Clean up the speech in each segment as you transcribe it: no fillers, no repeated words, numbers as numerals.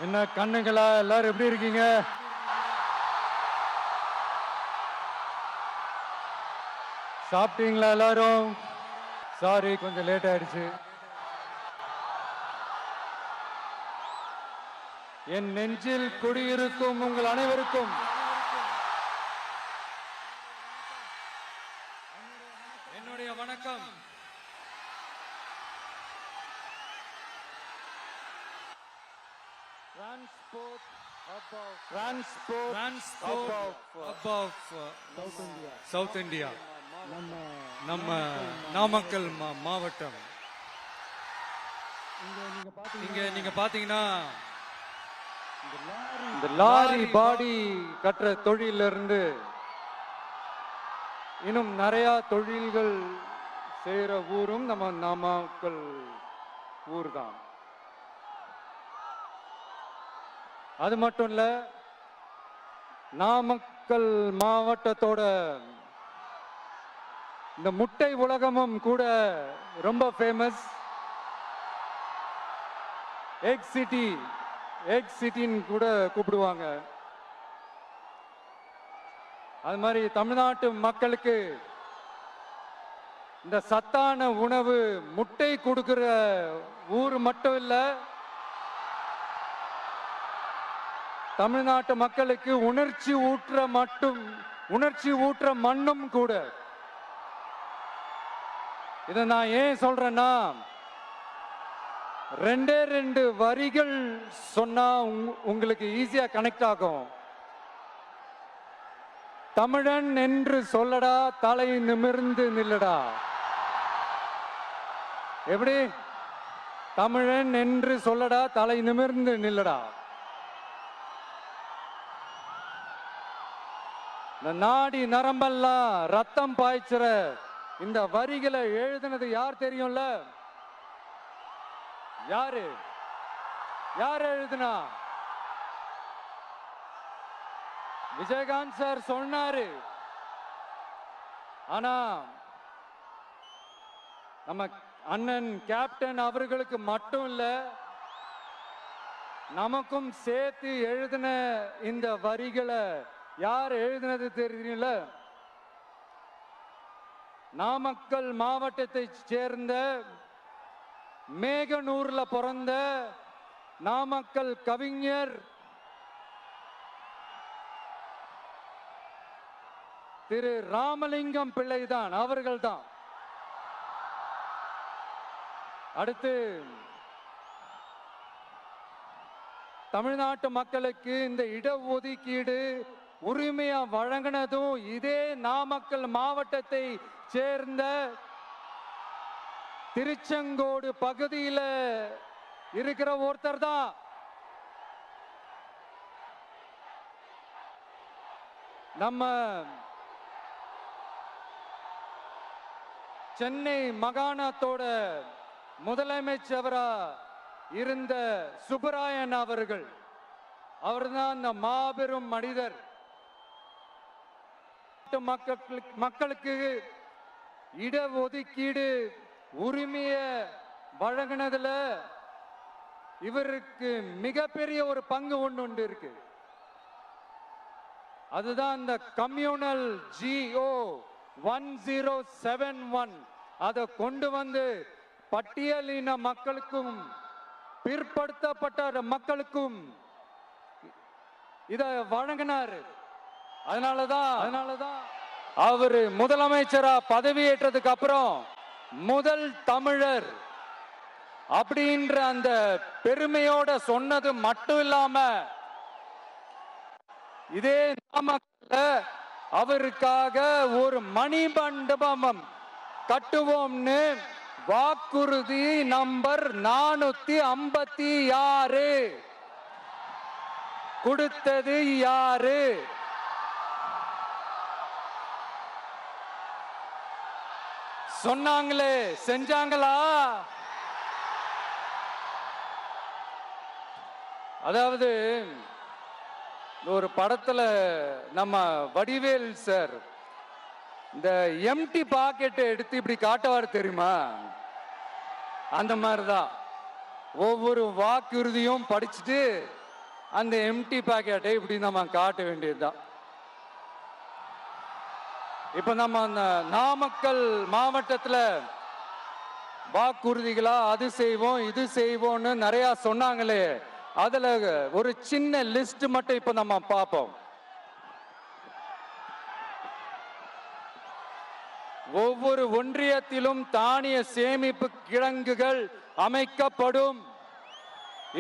என்ன கண்ணுங்களா, எல்லாரும் எப்படி இருக்கீங்க? சாப்பிட்டீங்களா எல்லாரும்? சாரி, கொஞ்சம் லேட் ஆயிடுச்சு. என் நெஞ்சில் குடியிருக்கும் உங்கள் அனைவருக்கும் என்னுடைய வணக்கம். சவுத் இந்தியா, நம்ம நாமக்கல் மாவட்டம். இங்க நீங்க பாத்தீங்கன்னா இந்த லாரி பாடி கட்டுற தொழிலிருந்து இன்னும் நிறைய தொழில்கள் செய்யற ஊரும் நம்ம நாமக்கல் ஊர் தான். அது மட்டும் இல்ல, நாமக்கல் மாவட்டத்தோட இந்த முட்டை உலகமும் கூட ரொம்ப ஃபேமஸ். எக் சிட்டின்னு கூட கூப்பிடுவாங்க. அது மாதிரி தமிழ்நாட்டு மக்களுக்கு இந்த சத்தான உணவு முட்டை கொடுக்கிற ஊர் மட்டும் இல்ல, தமிழ்நாட்டு மக்களுக்கு உணர்ச்சி ஊற்ற மண்ணும் கூட. இதை நான் ஏன் சொல்றேன்னா, ரெண்டு வரிகள் சொன்னா உங்களுக்கு ஈஸியா கனெக்ட் ஆகும். தமிழன் என்று சொல்லடா, தலை நிமிர்ந்து நில்லடா. எப்படி? தமிழன் என்று சொல்லடா, தலை நிமிர்ந்து நில்லடா. இந்த நாடி நரம்பெல்லாம் ரத்தம் பாய்ச்சுற இந்த வரிகளை எழுதினது யார் தெரியும்ல? யார் எழுதுனா? விஜயகாந்த் சார் சொன்னாரு. ஆனா நம்ம அண்ணன் கேப்டன் அவர்களுக்கு மட்டும் இல்ல, நமக்கும் சேர்த்து எழுதின இந்த வரிகளை யார் எழுதினது தெரியும்ல? நாமக்கல் மாவட்டத்தை சேர்ந்த மேகனூர்ல பிறந்த நாமக்கல் கவிஞர் திரு ராமலிங்கம் பிள்ளைதான், அவர்கள்தான். அடுத்து தமிழ்நாட்டு மக்களுக்கு இந்த இடஒதுக்கீடு உரிமையா வழங்கினதும் இதே நாமக்கல் மாவட்டத்தை சேர்ந்த திருச்செங்கோடு பகுதியில் இருக்கிற ஒருத்தர் தான். நம்ம சென்னை மாகாணத்தோட முதலமைச்சரா இருந்த சுப்பராயன் அவர்கள். அவர்தான் அந்த மாபெரும் மனிதர். மக்களுக்கு இடஒதுக்கீடு உரிமைய வழங்கினதுல இவருக்கு மிகப்பெரிய ஒரு பங்கு ஒன்று இருக்கு. அதுதான் இந்த கம்யூனல் GO 1071 அதை கொண்டு வந்து பட்டியலின மக்களுக்கும் பிற்படுத்தப்பட்ட மக்களுக்கும் இத வழங்கினார். அதனாலதான் அவரு முதலமைச்சரா பதவியேற்றதுக்கு அப்புறம் முதல் தமிழர் அப்படின்ற அந்த பெருமையோட சொன்னது மட்டும் இல்லாம, இதே நாமக்கல்ல அவருக்காக ஒரு மணிமண்டபம் கட்டுவோம்னு வாக்குறுதி நம்பர் 456 கொடுத்தது யாரு? சொன்னாங்களே, செஞ்சாங்களா? அதாவது ஒரு படத்துல நம்ம வடிவேல் சார் இந்த எம்டி பாக்கெட்டை எடுத்து இப்படி காட்டுவார் தெரியுமா? அந்த மாதிரிதான் ஒவ்வொரு வாக்குறுதியும் படிச்சுட்டு அந்த எம்டி பாக்கெட்டை இப்படி நம்ம காட்ட வேண்டியதுதான். இப்ப நம்ம அந்த நாமக்கல் மாவட்டத்துல வாக்குறுதிகளா அது செய்வோம் இது செய்வோம்னு நிறைய சொன்னாங்களே, அதுல ஒரு சின்ன லிஸ்ட் மட்டும் இப்ப நம்ம பார்ப்போம். ஒவ்வொரு ஒன்றியத்திலும் தானிய சேமிப்பு கிடங்குகள் அமைக்கப்படும்.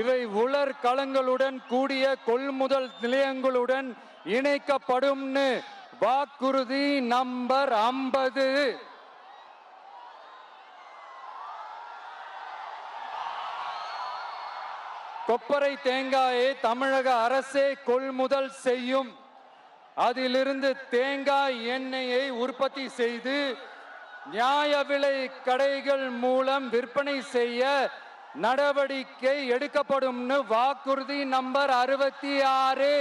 இவை உலர் களங்களுடன் கூடிய கொள்முதல் நிலையங்களுடன் இணைக்கப்படும். வாக்குறுதி நம்பர் 50. கொப்பரை தேங்காயை தமிழக அரசே கொள்முதல் செய்யும். அதிலிருந்து தேங்காய் எண்ணெயை உற்பத்தி செய்து நியாய விலை கடைகள் மூலம் விற்பனை செய்ய நடவடிக்கை எடுக்கப்படும். வாக்குறுதி நம்பர் 66.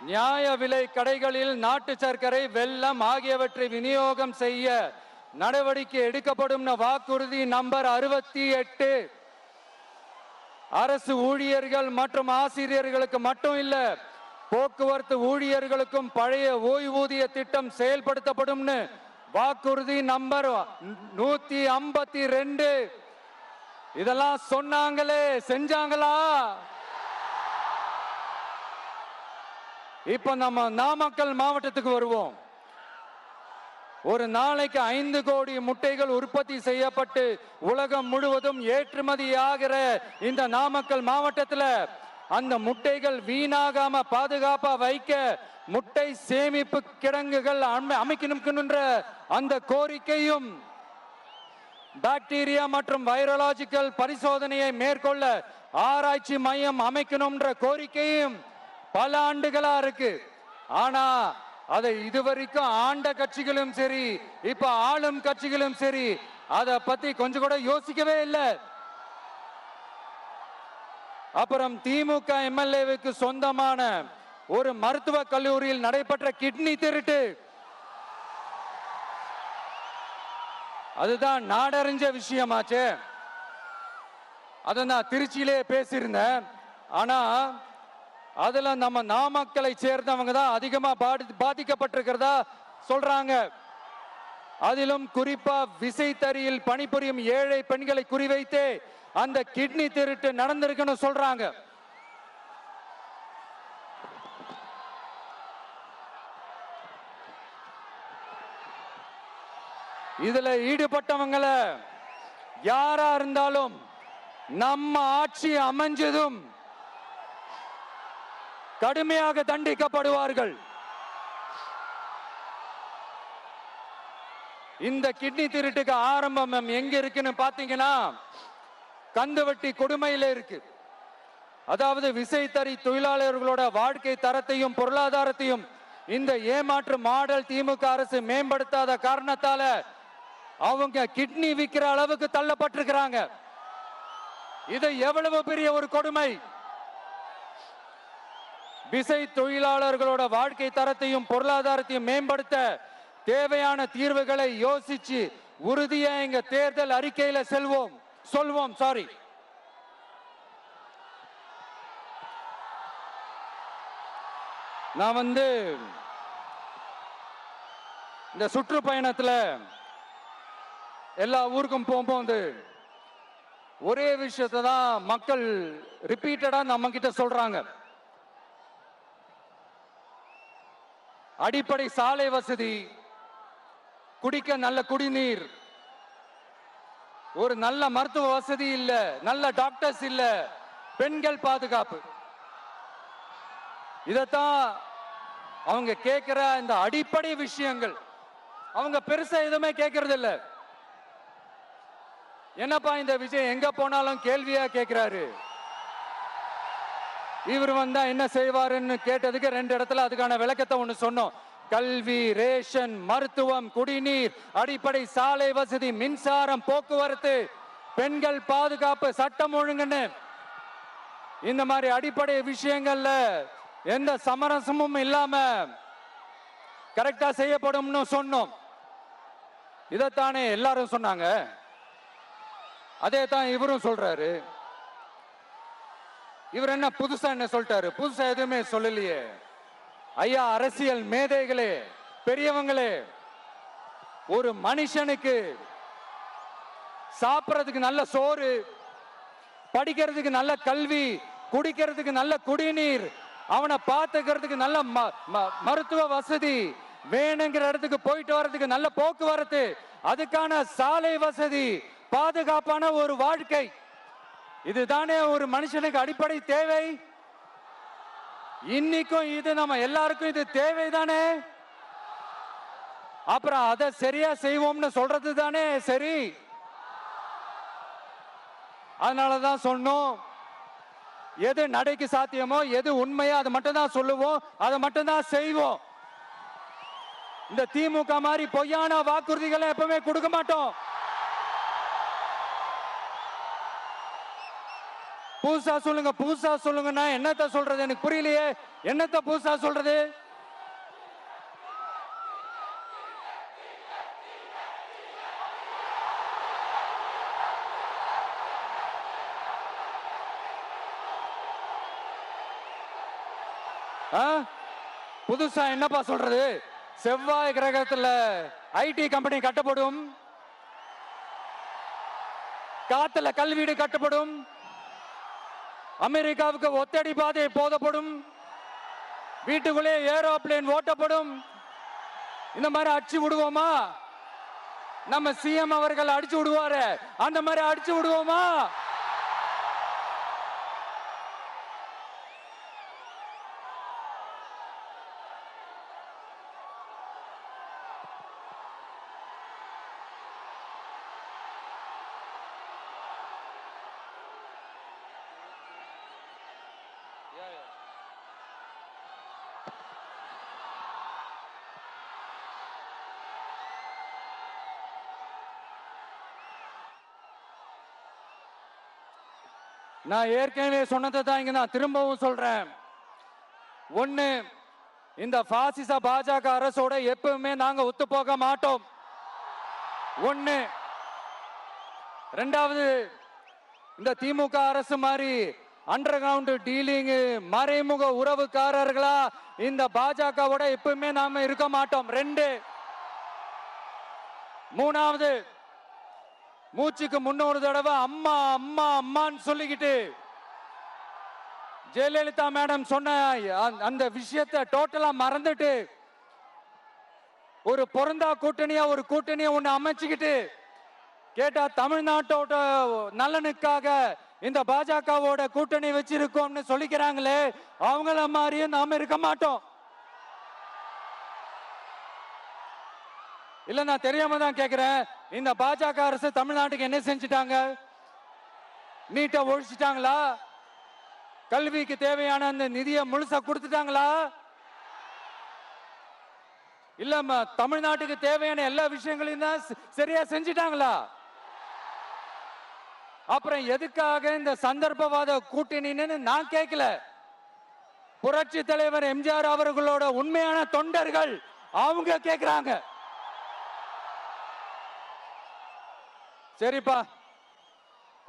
நியாய விலை கடைகளில் நாட்டு சர்க்கரை வெல்லம் ஆகியவற்றை விநியோகம் செய்ய நடவடிக்கை எடுக்கப்படும். வாக்குறுதி நம்பர் 68. அரசு ஊழியர்கள் மற்றும் ஆசிரியர்களுக்கு மட்டும் இல்ல, போக்குவரத்து ஊழியர்களுக்கும் பழைய ஓய்வூதிய திட்டம் செயல்படுத்தப்படும். வாக்குறுதி நம்பர் 152. இதெல்லாம் சொன்னாங்களே, செஞ்சாங்களா? இப்ப நம்ம நாமக்கல் மாவட்டத்துக்கு வருவோம். ஒரு நாளைக்கு 5 கோடி முட்டைகள் உற்பத்தி செய்யப்பட்டு உலகம் முழுவதும் ஏற்றுமதி ஆகிற இந்த நாமக்கல் மாவட்டத்தில் அந்த முட்டைகள் வீணாகாம பாதுகாப்பா வைக்க முட்டை சேமிப்பு கிடங்குகள் அமைக்கணும். அந்த கோரிக்கையும் பாக்டீரியா மற்றும் வைரலாஜிக்கல் பரிசோதனையை மேற்கொள்ள ஆராய்ச்சி மையம் அமைக்கணும்ன்ற கோரிக்கையும் பல ஆண்டுகளா இருக்கு. ஆனா அதை இதுவரைக்கும் ஆண்ட கட்சிகளும் சரி, இப்ப ஆளும் கட்சிகளும் சரி, அதை பத்தி கொஞ்சம் கூட யோசிக்கவே இல்லை. அப்புறம் திமுக எம்எல்ஏவுக்கு சொந்தமான ஒரு மருத்துவ கல்லூரியில் நடைபெற்ற கிட்னி திருட்டு, அதுதான் நாடறிஞ்ச விஷயமாச்சு. அதை நான் திருச்சியிலே பேசியிருந்தேன். ஆனா அதுல நம்ம நாமக்கலை சேர்ந்தவங்க தான் அதிகமா பாதிக்கப்பட்டிருக்கிறதா சொல்றாங்க. அதிலும் குறிப்பா விசைத்தறியில் பணிபுரியும் ஏழை பெண்களை குறிவைத்து அந்த கிட்னி திருட்டு நடந்திருக்குன்னு சொல்றாங்க. இதுல ஈடுபட்டவங்களை யாரா இருந்தாலும் நம்ம ஆட்சி அமைஞ்சதும் கடுமையாக தண்டிக்கப்படுவார்கள். இந்த கிட்னி திருட்டுக்கு ஆரம்பம் எங்க இருக்குன்னு பாத்தீங்கன்னா, கந்துவட்டி கொடுமையில இருக்கு. அதாவது விசைத்தறி தொழிலாளர்களோட வாழ்க்கை தரத்தையும் பொருளாதாரத்தையும் இந்த ஏமாற்று மாடல் திமுக அரசு மேம்படுத்தாத காரணத்தால அவங்க கிட்னி விற்கிற அளவுக்கு தள்ளப்பட்டிருக்கிறாங்க. இது எவ்வளவு பெரிய ஒரு கொடுமை! விசை தொழிலாளர்களோட வாழ்க்கை தரத்தையும் பொருளாதாரத்தையும் மேம்படுத்த தேவையான தீர்வுகளை யோசிச்சு உறுதியா எங்க தேர்தல் அறிக்கையில சொல்வோம். நான் இந்த சுற்றுப்பயணத்துல எல்லா ஊருக்கும் போகும்போது ஒரே விஷயத்தை தான் மக்கள் ரிப்பீட்டடா நம்ம கிட்ட சொல்றாங்க. அடிப்படை சாலை வசதி, குடிக்க நல்ல குடிநீர், ஒரு நல்ல மருத்துவ வசதி இல்ல, நல்ல டாக்டர்ஸ் இல்ல, பெண்கள் பாதுகாப்பு. இதத்தான் அவங்க கேட்கிற இந்த அடிப்படை விஷயங்கள். அவங்க பெருசா எதுவுமே கேட்கறது இல்ல. என்னப்பா இந்த விஷயம் எங்க போனாலும் கேள்வியா கேட்கிறாரு. இவர் வந்தா என்ன செய்வாருன்னு கேட்டதுக்கு 2 இடத்துல அதுக்கான விளக்கத்தை ஒண்ணு சொன்னோம். கல்வி, ரேஷன், மருத்துவம், குடிநீர், அடிப்படை சாலை வசதி, மின்சாரம், போக்குவரத்து, பெண்கள் பாதுகாப்பு, சட்டம் ஒழுங்குன்னு இந்த மாதிரி அடிப்படை விஷயங்கள்ல எந்த சமரசமும் இல்லாம கரெக்டா செய்யப்படும்னு சொன்னோம். இதைத்தானே எல்லாரும் சொன்னாங்க, அதே தான் இவரும் சொல்றாரு. இவர் என்ன புதுசா என்ன சொல்லிட்டாரு? புதுசா எதுவுமே சொல்லலையே. ஐயா, அரசியல் மேதைகளே, பெரியவங்களே, ஒரு மனுஷனுக்கு சாப்பிடறதுக்கு நல்ல சோறு, படிக்கிறதுக்கு நல்ல கல்வி, குடிக்கிறதுக்கு நல்ல குடிநீர், அவனை பார்த்துக்கிறதுக்கு நல்ல மருத்துவ வசதி, வேணுங்கிற இடத்துக்கு போயிட்டு வர்றதுக்கு நல்ல போக்குவரத்து, அதுக்கான சாலை வசதி, பாதுகாப்பான ஒரு வாழ்க்கை, இதுதானே ஒரு மனுஷனுக்கு அடிப்படை தேவை. இன்னைக்கும் இது நம்ம எல்லாருக்கும் இது தேவைதானே. அப்புறம் அதை சரியா செய்வோம்னு சொல்றது தானே சரி. அதனாலதான் சொன்னோம், எது நடைக்கு சாத்தியமோ, எது உண்மையோ அதை மட்டும் தான் சொல்லுவோம், அதை மட்டும் தான் செய்வோம். இந்த திமுக மாதிரி பொய்யான வாக்குறுதிகளை எப்பவுமே கொடுக்க மாட்டோம். புதுசா சொல்லுங்க, புதுசா சொல்லுங்கன்னா என்னத்த சொல்றது? எனக்கு புரியலையே, என்னத்த புதுசா சொல்றது? புதுசா என்னப்பா சொல்றது? செவ்வாய் கிரகத்துல ஐடி கம்பெனி கட்டப்படும், காத்துல கல்வீடு கட்டப்படும், அமெரிக்காவுக்கு ஒத்தடி பாதை போதப்படும், வீட்டுக்குள்ளே ஏரோப்ளேன் ஓட்டப்படும். இந்த மாதிரி அடிச்சு விடுவோமா? நம்ம சிஎம் அவர்கள் அடிச்சு விடுவாரு, அந்த மாதிரி அடிச்சு விடுவோமா? நான் ஏற்கனவே சொன்னதை தான் இங்க நான் திரும்பவும் சொல்றேன். ஒண்ணு, இந்த பாசிச பாஜக அரசோட எப்பவுமே நாங்க ஒத்து போக மாட்டோம். ஒண்ணு. ரெண்டாவது, இந்த திமுக அரசு மாதிரி அண்டர் கிரவுண்ட் டீலிங், மறைமுக உறவுக்காரர்களா இந்த பாஜகவோட எப்பவுமே நாம இருக்க மாட்டோம். ரெண்டு. மூணாவது, மூச்சுக்கு முன்னொரு தடவை அம்மா அம்மா அம்மான்னு சொல்லிக்கிட்டு ஜெயலலிதா மேடம் சொன்ன அந்த விஷயத்தை டோட்டலா மறந்துட்டு ஒரு பொருந்தா கூட்டணியா ஒரு கூட்டணியா ஒண்ணு அமைச்சுக்கிட்டு கேட்டா தமிழ்நாட்டோட நலனுக்காக இந்த பாஜகவோட கூட்டணி வச்சிருக்கோம்னு சொல்லிக்கிறாங்களே, அவங்கள மாதிரியும் நாம இருக்க மாட்டோம். இல்ல, நான் தெரியாம தான் கேக்குறேன். இந்த பாஜக அரசு தமிழ்நாட்டுக்கு என்ன செஞ்சிட்டாங்க? நீட்டை ஒழிச்சிட்டாங்களா? கல்விக்கு தேவையான அந்த நிதியை முழுசா கொடுத்துட்டாங்களா? இல்ல தமிழ்நாட்டுக்கு தேவையான எல்லா விஷயங்களையும் தான் சரியா செஞ்சிட்டாங்களா? அப்புறம் எதுக்காக இந்த சந்தர்ப்பவாத கூட்டணின்னு நான் கேட்கல. புரட்சி தலைவர் எம்ஜிஆர் அவர்களோட உண்மையான தொண்டர்கள் அவங்க கேட்கிறாங்க. சரிப்பா,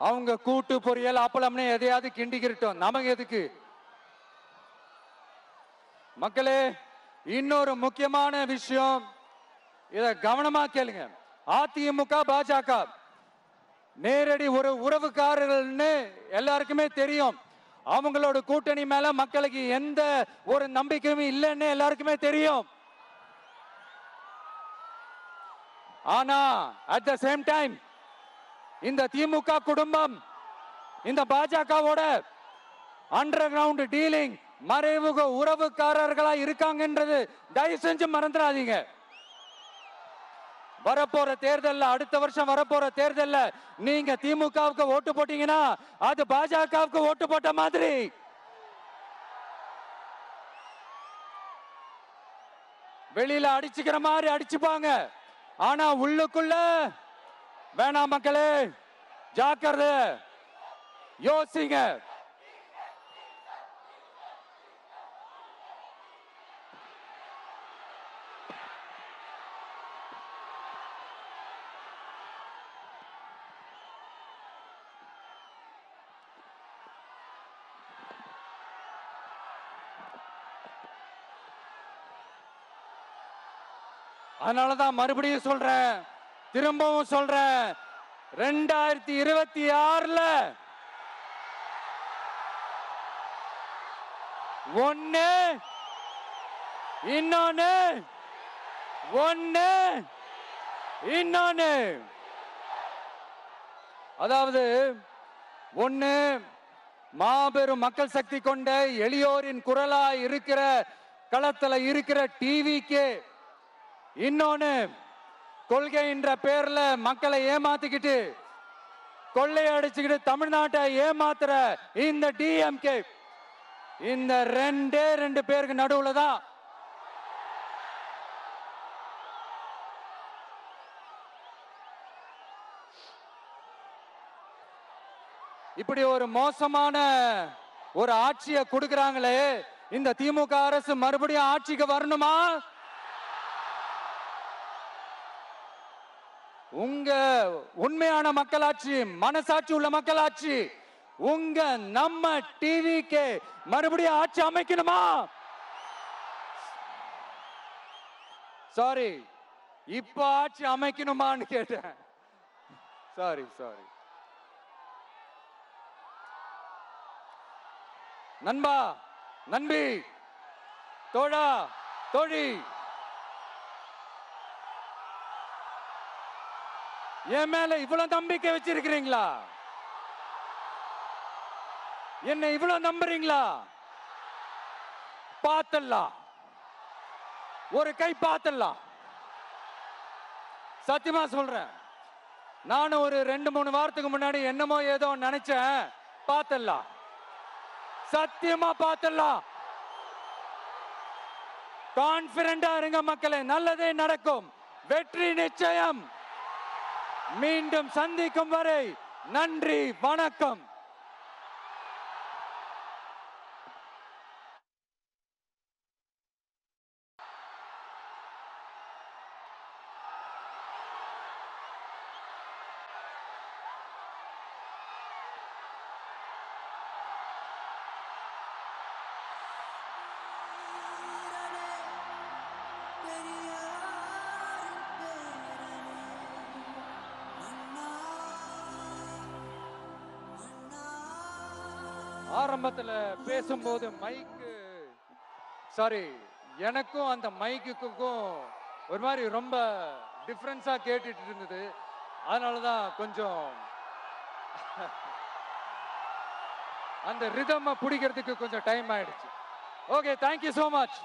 அவங்க கூட்டு பொரியல் அப்பளம்னு எதையாவது கிண்டிக்கிட்டோம், நமக்கு எதுக்கு? மக்களே, இன்னொரு முக்கியமான விஷயம், இத கவனமா கேளுங்க. அதிமுக பாஜக நேரடி ஒரு உறவுக்காரர்கள்னு எல்லாருக்குமே தெரியும். அவங்களோட கூட்டணி மேல மக்களுக்கு எந்த ஒரு நம்பிக்கையும் இல்லைன்னு எல்லாருக்குமே தெரியும். ஆனா அட் த சேம் டைம் இந்த திமுக குடும்பம் இந்த பாஜகவோட அண்டர் கிரவுண்ட் டீலிங், மறைமுக உறவுக்காரர்களா இருக்காங்கன்றது தயவு செஞ்சு மறந்துடாதீங்க. வரப்போற தேர்தல், அடுத்த வருஷம் வரப்போற தேர்தல்ல நீங்க திமுகவுக்கு ஓட்டு போட்டீங்கன்னா அது பாஜகவுக்கு ஓட்டு போட்ட மாதிரி. வெளியில அடிச்சுக்கிற மாதிரி அடிச்சுப்பாங்க, ஆனா உள்ளுக்குள்ள வேணாம். மக்களே, ஜாக்கிரதை, யோசிங்க. அதனாலதான் மறுபடியும் சொல்றேன், திரும்பவும் சொல்றேன், 2026ல ஒண்ணு இன்னொன்னு அதாவது ஒண்ணு மாபெரும் மக்கள் சக்தி கொண்ட எளியோரின் குரலா இருக்கிற களத்துல இருக்கிற டிவிக்கு, இன்னொன்னு கொள்கை என்ற பேர்ல மக்களை ஏமாத்திக்கிட்டு கொள்ளையடிச்சுக்கிட்டு தமிழ்நாட்டை ஏமாத்துற இந்த டிஎம்கே, இந்த ரெண்டு பேருக்கு நடுவுல தான் இப்படி ஒரு மோசமான ஒரு ஆட்சியை கொடுக்கறாங்களே. இந்த திமுக அரசு மறுபடியும் ஆட்சிக்கு வரணுமா? உங்க உண்மையான மக்களாட்சி, மனசாட்சி உள்ள மக்களாட்சி, உங்க நம்ம டிவிக்கு மறுபடியும் ஆட்சி அமைக்கணுமா? சாரி, இப்ப ஆட்சி அமைக்கணுமான்னு கேட்டேன். சாரி. நண்பா, நண்பி, தோழா, தோழி, என் மேல இவ்வளவு நம்பிக்கை வச்சிருக்கிறீங்களா? என்ன இவ்வளவு நம்புறீங்களா? பார்த்தலாம், ஒரு கை பார்த்தலாம். சத்தியமா சொல்றேன், நானும் ஒரு 2-3 வாரத்துக்கு முன்னாடி என்னமோ ஏதோ நினைச்சேன். பார்த்தலாம், சத்தியமா பார்த்தலாம். கான்பிடண்டா இருங்க மக்களே, நல்லதே நடக்கும், வெற்றி நிச்சயம். மீண்டும் சந்திக்கும் வரை நன்றி, வணக்கம். ஆரம்பத்துல பேசும்போது மைக்கு, சாரி, எனக்கும் அந்த மைக்குக்கும் ஒரு மாதிரி ரொம்ப டிஃபரன்ஸா கேட்டுட்டு இருந்தது. அதனாலதான் கொஞ்சம் அந்த ரிதம் பிடிக்கிறதுக்கு கொஞ்சம் டைம் ஆயிடுச்சு. Okay, thank you so much.